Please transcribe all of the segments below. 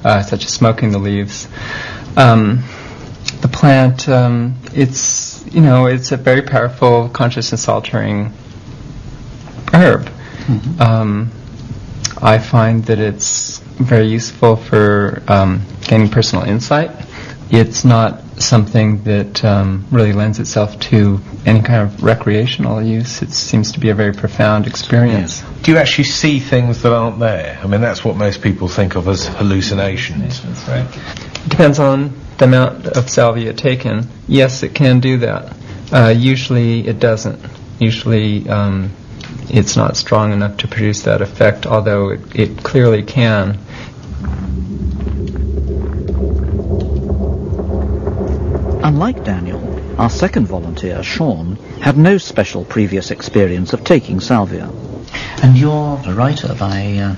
such as smoking the leaves. The plant, it's a very powerful consciousness-altering herb. Mm-hmm. I find that it's very useful for gaining personal insight. It's not something that really lends itself to any kind of recreational use. It seems to be a very profound experience. Yeah. Do you actually see things that aren't there? I mean, that's what most people think of as hallucinations. That's right. It depends on the amount of salvia taken. Yes, it can do that. Usually it doesn't. Usually it's not strong enough to produce that effect, although it clearly can. Unlike Daniel, our second volunteer, Sean, had no special previous experience of taking salvia. And you're a writer by...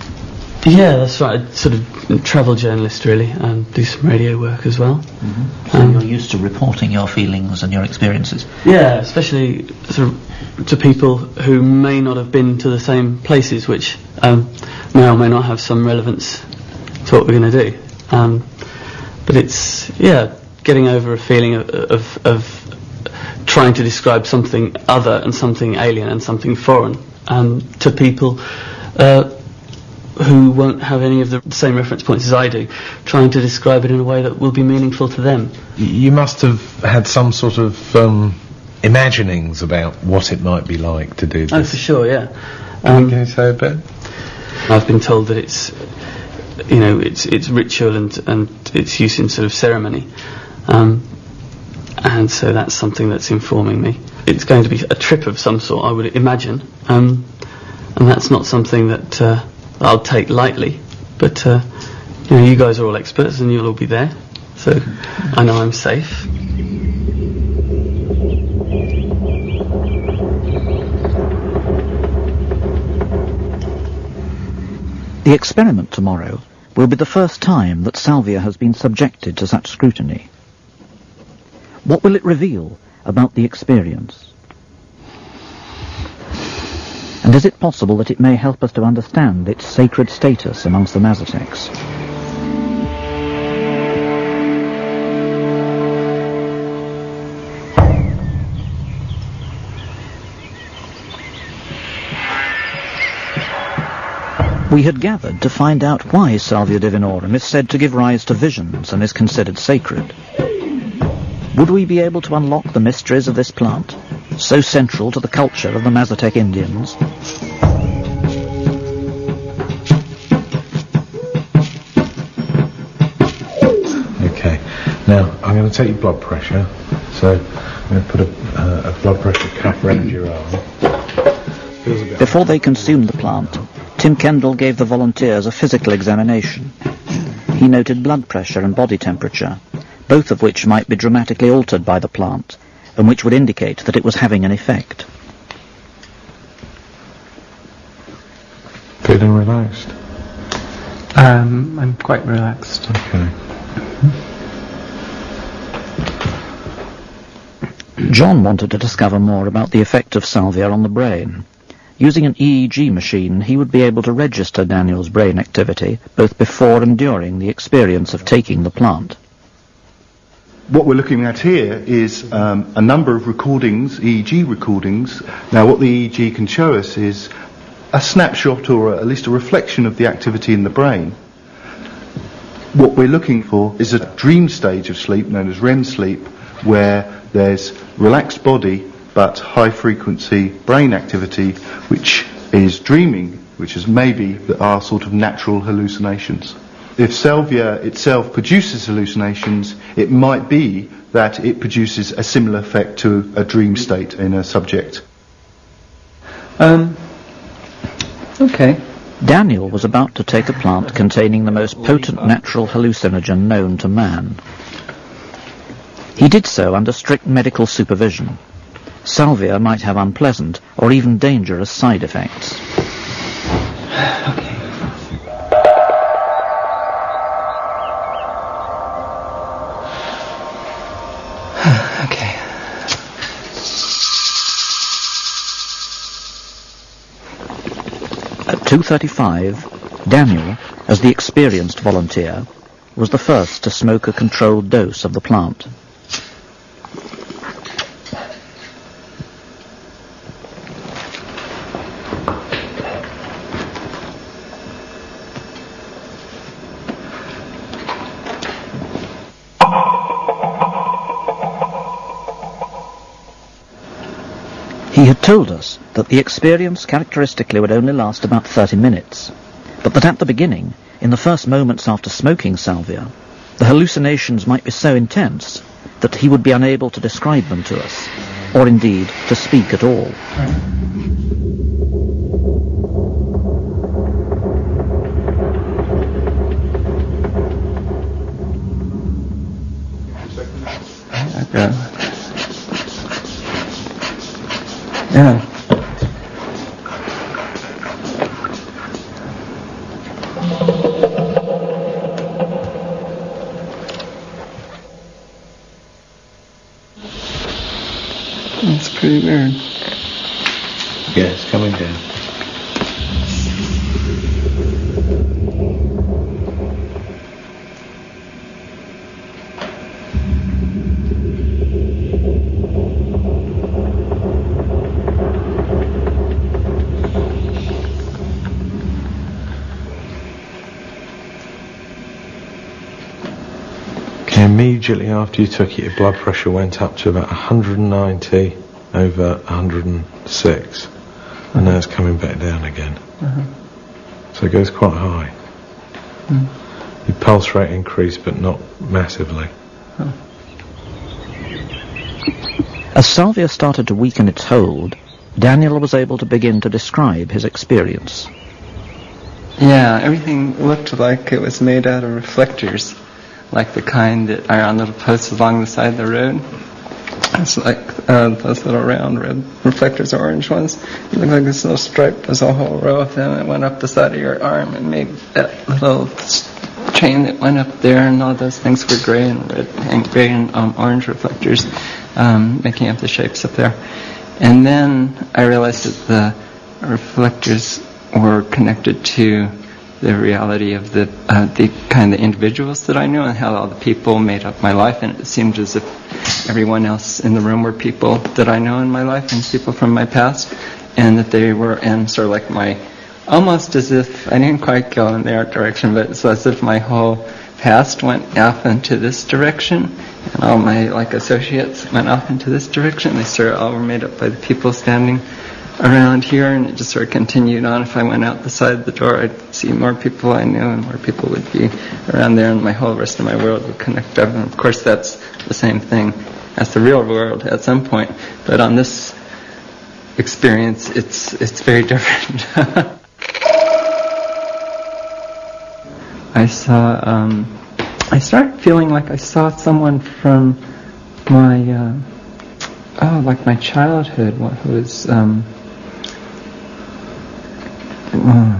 Yeah, that's right. Sort of a travel journalist, really, and do some radio work as well. Mm-hmm. So you're used to reporting your feelings and your experiences? Yeah, especially sort of to people who may not have been to the same places, which may or may not have some relevance to what we're going to do. But it's, getting over a feeling of trying to describe something other and something alien and something foreign to people who won't have any of the same reference points as I do, trying to describe it in a way that will be meaningful to them. You must have had some sort of imaginings about what it might be like to do this. Oh, for sure, yeah. Can you say a bit? I've been told that it's ritual and its use in sort of ceremony. And so that's something that's informing me. It's going to be a trip of some sort, I would imagine, and that's not something that I'll take lightly. But you guys are all experts, and you'll all be there, so I know I'm safe. The experiment tomorrow will be the first time that salvia has been subjected to such scrutiny. What will it reveal about the experience? And is it possible that it may help us to understand its sacred status amongst the Mazatecs? We had gathered to find out why Salvia Divinorum is said to give rise to visions and is considered sacred. Would we be able to unlock the mysteries of this plant, so central to the culture of the Mazatec Indians? Okay, now I'm going to take your blood pressure, so I'm going to put a blood pressure cuff around your arm. Before they consumed the plant, Tim Kendall gave the volunteers a physical examination. He noted blood pressure and body temperature, both of which might be dramatically altered by the plant, and which would indicate that it was having an effect. Feeling relaxed? I'm quite relaxed. Okay. John wanted to discover more about the effect of salvia on the brain. Using an EEG machine, he would be able to register Daniel's brain activity both before and during the experience of taking the plant. What we're looking at here is a number of recordings, EEG recordings. Now what the EEG can show us is a snapshot or at least a reflection of the activity in the brain. What we're looking for is a dream stage of sleep known as REM sleep, where there's relaxed body but high frequency brain activity, which is dreaming, which is maybe our sort of natural hallucinations. If salvia itself produces hallucinations, it might be that it produces a similar effect to a dream state in a subject. Okay. Daniel was about to take a plant containing the most potent natural hallucinogen known to man. He did so under strict medical supervision. Salvia might have unpleasant or even dangerous side effects. Okay. Okay. At 2:35, Daniel, as the experienced volunteer, was the first to smoke a controlled dose of the plant. He had told us that the experience characteristically would only last about 30 minutes, but that at the beginning, in the first moments after smoking salvia, the hallucinations might be so intense that he would be unable to describe them to us, or indeed to speak at all. Okay. Yeah. That's pretty weird. Yeah, it's coming down. Immediately after you took it, your blood pressure went up to about 190 over 106, and now it's coming back down again. So it goes quite high. Your pulse rate increased, but not massively. As salvia started to weaken its hold, Daniel was able to begin to describe his experience. Yeah, everything looked like it was made out of reflectors, like the kind that are on little posts along the side of the road. It's like those little round red reflectors, orange ones. It looked like this little stripe. There's a whole row of them that went up the side of your arm and made that little chain that went up there, and all those things were gray and red and gray and orange reflectors, making up the shapes up there. And then I realized that the reflectors were connected to the reality of the kind of individuals that I knew, and how all the people made up my life. And it seemed as if everyone else in the room were people that I know in my life, and people from my past, and that they were, and sort of like almost as if I didn't quite go in their direction, but it's as if my whole past went off into this direction, and all my associates went off into this direction. They sort of all were made up by the people standing around here, and it just sort of continued on. If I went out the side of the door, I'd see more people I knew, and more people would be around there, and my whole rest of my world would connect up. And of course that's the same thing as the real world at some point, but on this experience it's very different. I started feeling like I saw someone from my like my childhood, who was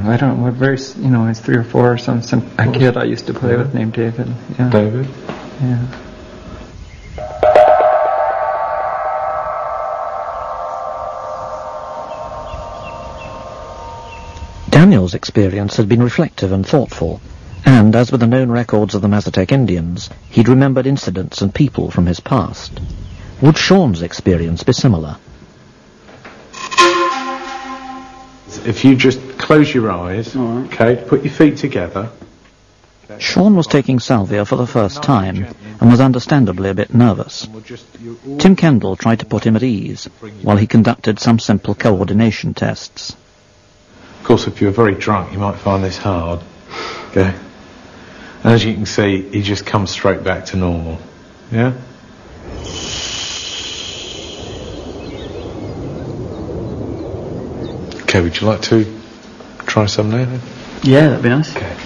I don't know, very, I was 3 or 4 or some a kid I used to play with named David. Yeah. David? Yeah. Daniel's experience had been reflective and thoughtful, and, as with the known records of the Mazatec Indians, he'd remembered incidents and people from his past. Would Sean's experience be similar? If you just close your eyes, okay, put your feet together. Sean was taking salvia for the first time and was understandably a bit nervous. Tim Kendall tried to put him at ease while he conducted some simple coordination tests. Of course, if you're very drunk, you might find this hard. Okay. And as you can see, he just comes straight back to normal. Yeah? Okay, would you like to try some now then? Yeah, that'd be nice. Okay.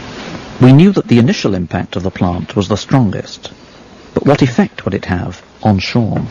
We knew that the initial impact of the plant was the strongest, but what effect would it have on Sean?